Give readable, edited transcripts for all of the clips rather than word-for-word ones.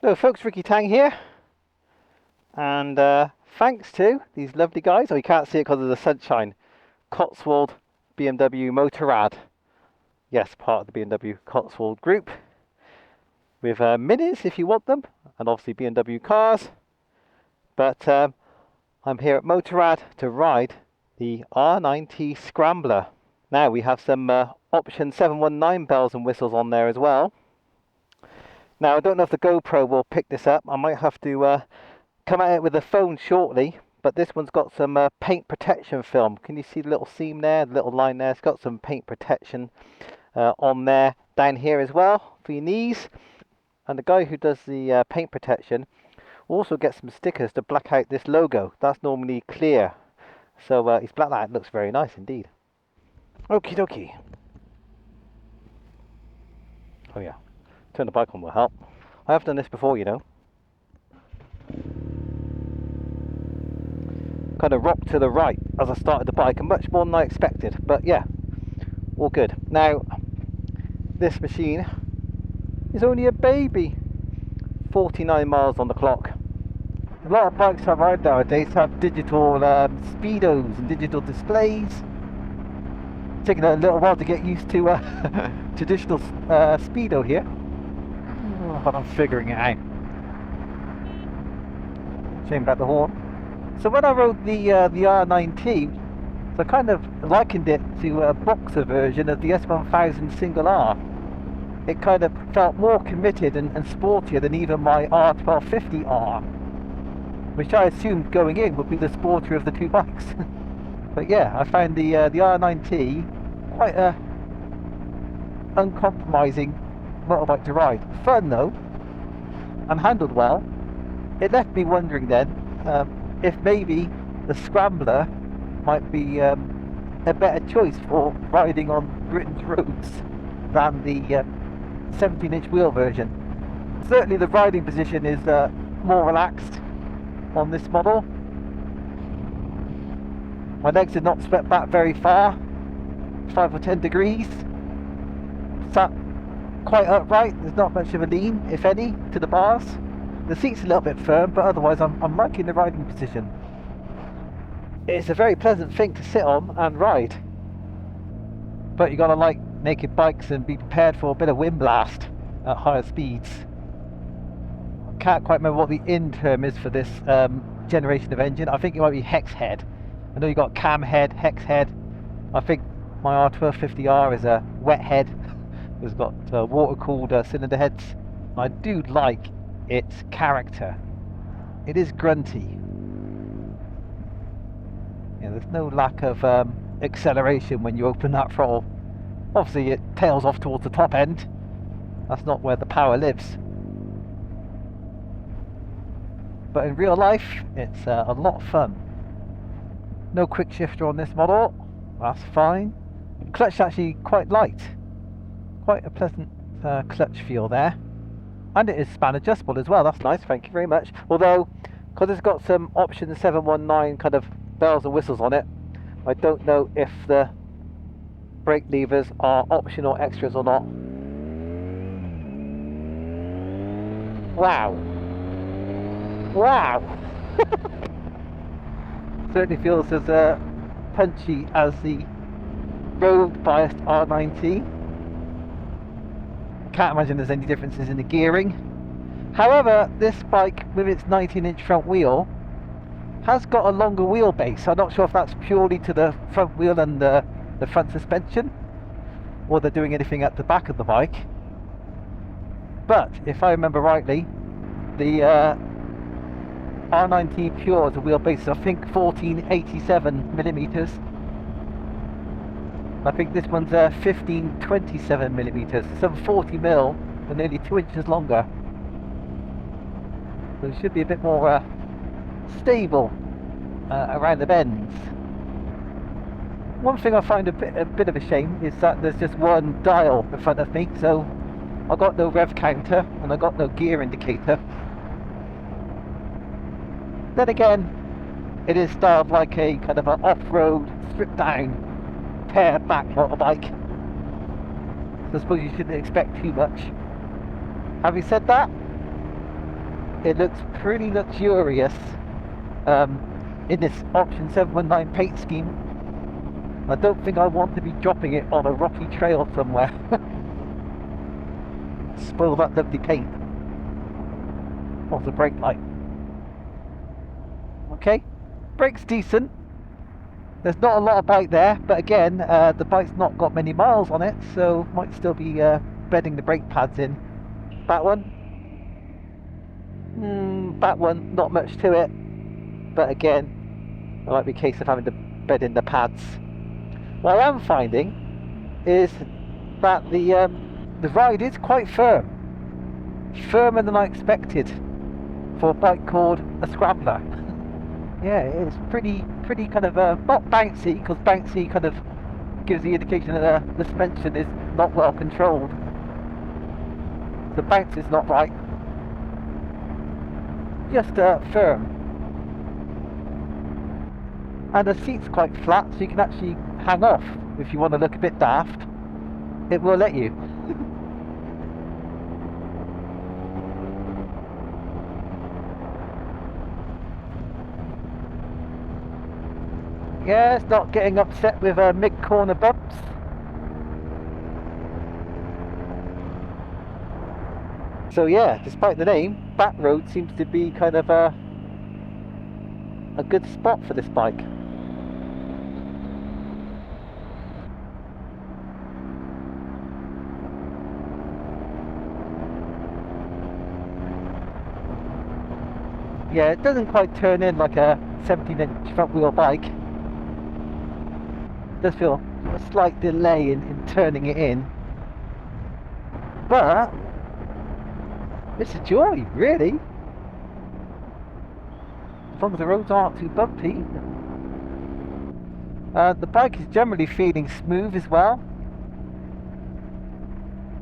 Hello folks, Ricky Tang here, and thanks to these lovely guys, oh you can't see it because of the sunshine, Cotswold BMW Motorrad, yes, part of the BMW Cotswold group, with minis if you want them, and obviously BMW cars, but I'm here at Motorrad to ride the R9T Scrambler. Now we have some option 719 bells and whistles on there as well. Now I don't know if the GoPro will pick this up. I might have to come at it with a phone shortly, but this one's got some paint protection film. Can you see the little seam there, the little line there? It's got some paint protection on there, down here as well for your knees. And the guy who does the paint protection also gets some stickers to black out this logo. That's normally clear, so he's blacked that out. It looks very nice indeed. Okie dokie. Oh yeah, turn the bike on will help. I have done this before, you know. Kind of rocked to the right as I started the bike, and much more than I expected, but yeah, all good. Now this machine is only a baby 49 miles on the clock. A lot of bikes I ride nowadays have digital speedos and digital displays. It's taken a little while to get used to traditional speedo here, but I'm figuring it out. Shame about the horn. So when I rode the R9T, so I kind of likened it to a boxer version of the S1000 single R. It kind of felt more committed and sportier than even my R1250R, which I assumed going in would be the sportier of the two bikes. But yeah, I found the R9T quite a uncompromising motorbike to ride. Fun though, and handled well. It left me wondering then if maybe the Scrambler might be a better choice for riding on Britain's roads than the 17-inch wheel version. Certainly the riding position is more relaxed on this model. My legs are not swept back very far, 5 or 10 degrees. Sat quite upright, there's not much of a lean, if any, to the bars. The seat's a little bit firm, but otherwise I'm liking the riding position. It's a very pleasant thing to sit on and ride, but you gotta like naked bikes and be prepared for a bit of wind blast at higher speeds. I can't quite remember what the in term is for this generation of engine. I think it might be hex head. I know you got cam head, hex head. I think my R1250R is a wet head. It's got water-cooled cylinder heads. I do like its character. It is grunty. Yeah, there's no lack of acceleration when you open that throttle. Obviously it tails off towards the top end. That's not where the power lives. But in real life, it's a lot of fun. No quick shifter on this model. That's fine. Clutch actually quite light. Quite a pleasant clutch feel there. And it is span adjustable as well. That's nice, thank you very much. Although, because it's got some option 719 kind of bells and whistles on it, I don't know if the brake levers are optional extras or not. Wow. Wow. Certainly feels as punchy as the road biased R9T. Can't imagine there's any differences in the gearing. However, this bike with its 19-inch front wheel has got a longer wheelbase. I'm not sure if that's purely to the front wheel and the front suspension, or they're doing anything at the back of the bike. But if I remember rightly, the R9T Pure is a wheelbase of, I think, 1487 millimeters. I think this one's 1527 millimeters, some 40 mil, and nearly 2 inches longer. So it should be a bit more stable around the bends. One thing I find a bit of a shame is that there's just one dial in front of me, so I got no rev counter and I got no gear indicator. Then again, it is styled like a kind of an off-road, stripped down back motorbike. So I suppose you shouldn't expect too much. Having said that, it looks pretty luxurious in this option 719 paint scheme. I don't think I want to be dropping it on a rocky trail somewhere. Spoil that lovely paint of the brake light. Okay, brake's decent. There's not a lot of bite there, but again, the bike's not got many miles on it, so might still be bedding the brake pads in. That one? That one, not much to it, but again, it might be a case of having to bed in the pads. What I am finding is that the ride is quite firm. Firmer than I expected for a bike called a Scrambler. Yeah, it's pretty kind of not bouncy, because bouncy kind of gives the indication that the suspension is not well controlled. The bounce is not right. Just firm. And the seat's quite flat, so you can actually hang off if you want to look a bit daft. It will let you. Yeah, it's not getting upset with mid-corner bumps. So yeah, despite the name, back road seems to be kind of a good spot for this bike. Yeah, it doesn't quite turn in like a 17-inch front wheel bike. It does feel a slight delay in turning it in. But it's a joy, really. As long as the roads aren't too bumpy. The bike is generally feeling smooth as well.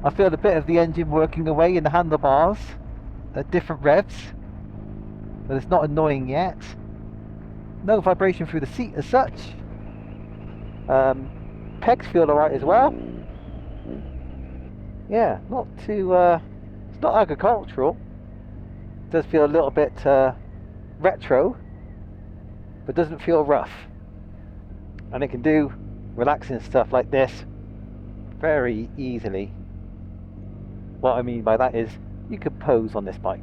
I feel a bit of the engine working away in the handlebars at different revs, but it's not annoying yet. No vibration through the seat as such. Pegs feel alright as well. Yeah, not too it's not agricultural. It does feel a little bit retro, but doesn't feel rough. And it can do relaxing stuff like this very easily. What I mean by that is you could pose on this bike.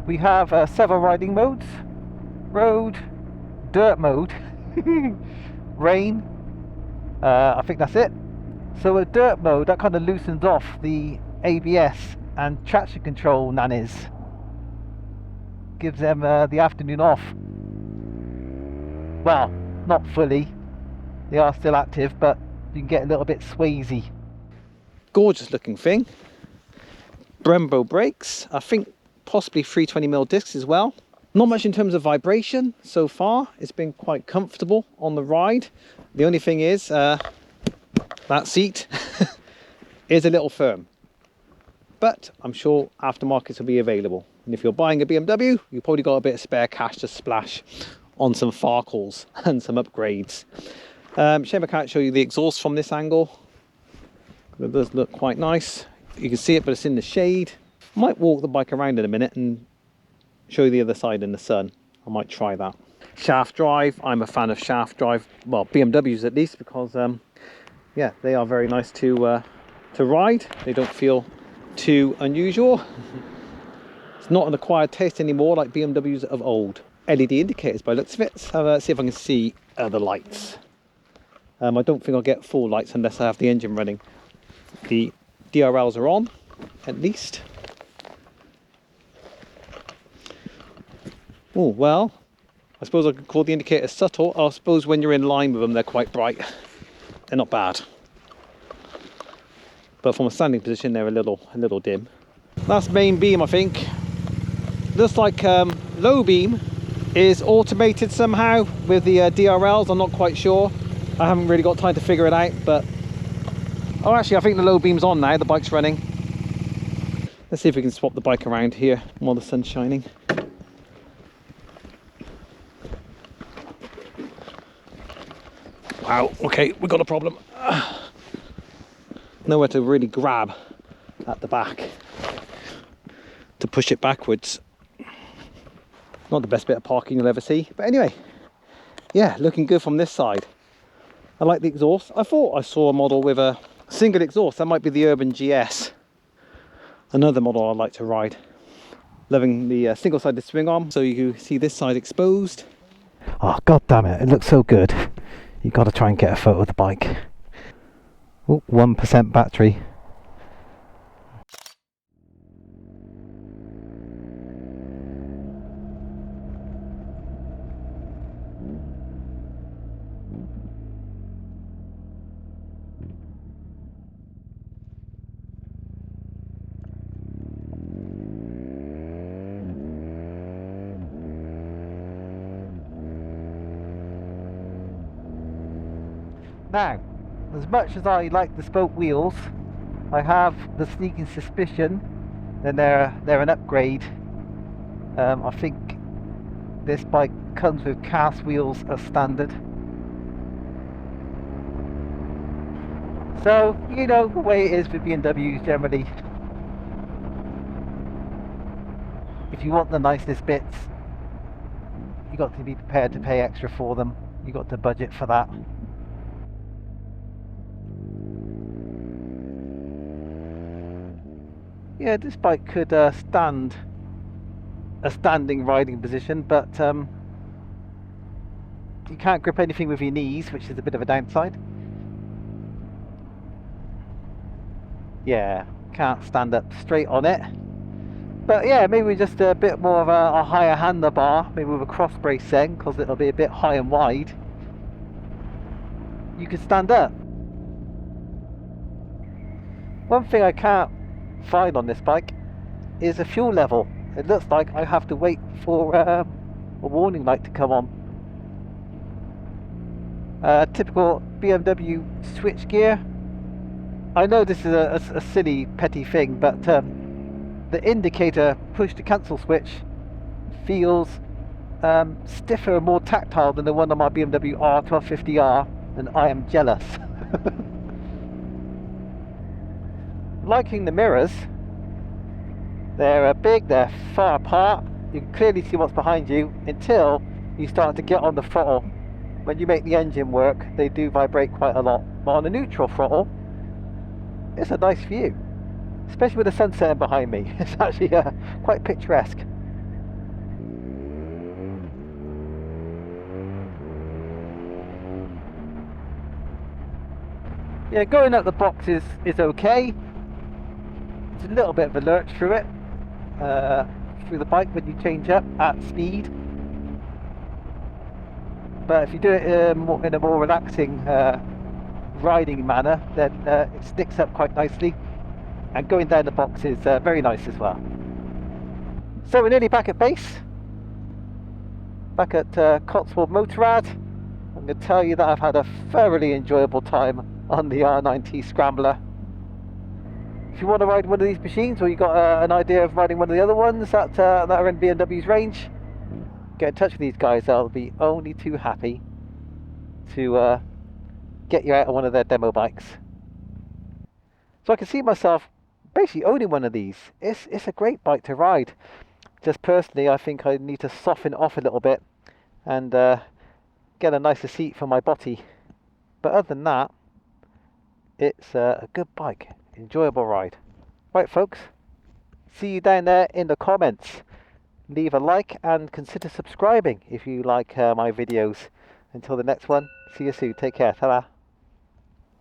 We have several riding modes: road, dirt mode, rain. I think that's it. So a dirt mode, that kind of loosens off the ABS and traction control nannies. Gives them the afternoon off. Well, not fully. They are still active, but you can get a little bit swazy. Gorgeous looking thing. Brembo brakes. I think possibly 320mm discs as well. Not much in terms of vibration so far. It's been quite comfortable on the ride. The only thing is that seat is a little firm, but I'm sure aftermarkets will be available. And if you're buying a BMW, you've probably got a bit of spare cash to splash on some Farkles and some upgrades. Shame I can't show you the exhaust from this angle. It does look quite nice. You can see it, but it's in the shade. Might walk the bike around in a minute and show you the other side in the sun. I might try that. Shaft drive. I'm a fan of shaft drive. Well, BMWs at least, because yeah, they are very nice to ride. They don't feel too unusual. It's not an acquired taste anymore like BMWs of old. LED indicators by the looks of it. So see if I can see the lights. I don't think I'll get full lights unless I have the engine running. The DRLs are on, at least. Oh, well, I suppose I could call the indicators subtle. I suppose when you're in line with them, they're quite bright. They're not bad. But from a standing position, they're a little dim. That's main beam, I think. Looks like low beam is automated somehow with the DRLs. I'm not quite sure. I haven't really got time to figure it out, but... Oh, actually, I think the low beam's on now. The bike's running. Let's see if we can swap the bike around here while the sun's shining. Wow, okay, we've got a problem. Nowhere to really grab at the back to push it backwards. Not the best bit of parking you'll ever see, but anyway, yeah, looking good from this side. I like the exhaust. I thought I saw a model with a single exhaust. That might be the Urban GS. Another model I'd like to ride. Loving the single-sided swing arm, so you can see this side exposed. Oh, god damn it, it looks so good. You got to try and get a photo of the bike. Oh, 1% battery. Now, as much as I like the spoke wheels, I have the sneaking suspicion that they're an upgrade. I think this bike comes with cast wheels as standard. So, you know the way it is with BMWs generally. If you want the nicest bits, you got to be prepared to pay extra for them. You got to budget for that. Yeah, this bike could stand a standing riding position, but you can't grip anything with your knees, which is a bit of a downside. Yeah, can't stand up straight on it. But yeah, maybe just a bit more of a higher handlebar, maybe with a cross brace then, because it'll be a bit high and wide. You can stand up. One thing I can't find on this bike is a fuel level. It looks like I have to wait for a warning light to come on. Typical BMW switchgear. I know this is a silly petty thing, but the indicator push to cancel switch feels stiffer and more tactile than the one on my BMW R1250R, and I am jealous. Liking the mirrors. They're big, they're far apart, you can clearly see what's behind you until you start to get on the throttle. When you make the engine work, they do vibrate quite a lot. But on a neutral throttle, it's a nice view, especially with the sun setting behind me. It's actually quite picturesque. Yeah, going up the box is okay. It's a little bit of a lurch through it, through the bike when you change up at speed. But if you do it in a more relaxing riding manner, then it sticks up quite nicely. And going down the box is very nice as well. So we're nearly back at base. Back at Cotswold Motorrad. I'm going to tell you that I've had a thoroughly enjoyable time on the nineT Scrambler. If you want to ride one of these machines, or you got an idea of riding one of the other ones that are in BMW's range, get in touch with these guys. They'll be only too happy to get you out on one of their demo bikes. So I can see myself basically owning one of these. It's a great bike to ride. Just personally, I think I need to soften off a little bit and get a nicer seat for my body. But other than that, it's a good bike. Enjoyable ride. Right folks, see you down there in the comments. Leave a like and consider subscribing if you like my videos. Until the next one, see you soon. Take care. Ta-ra.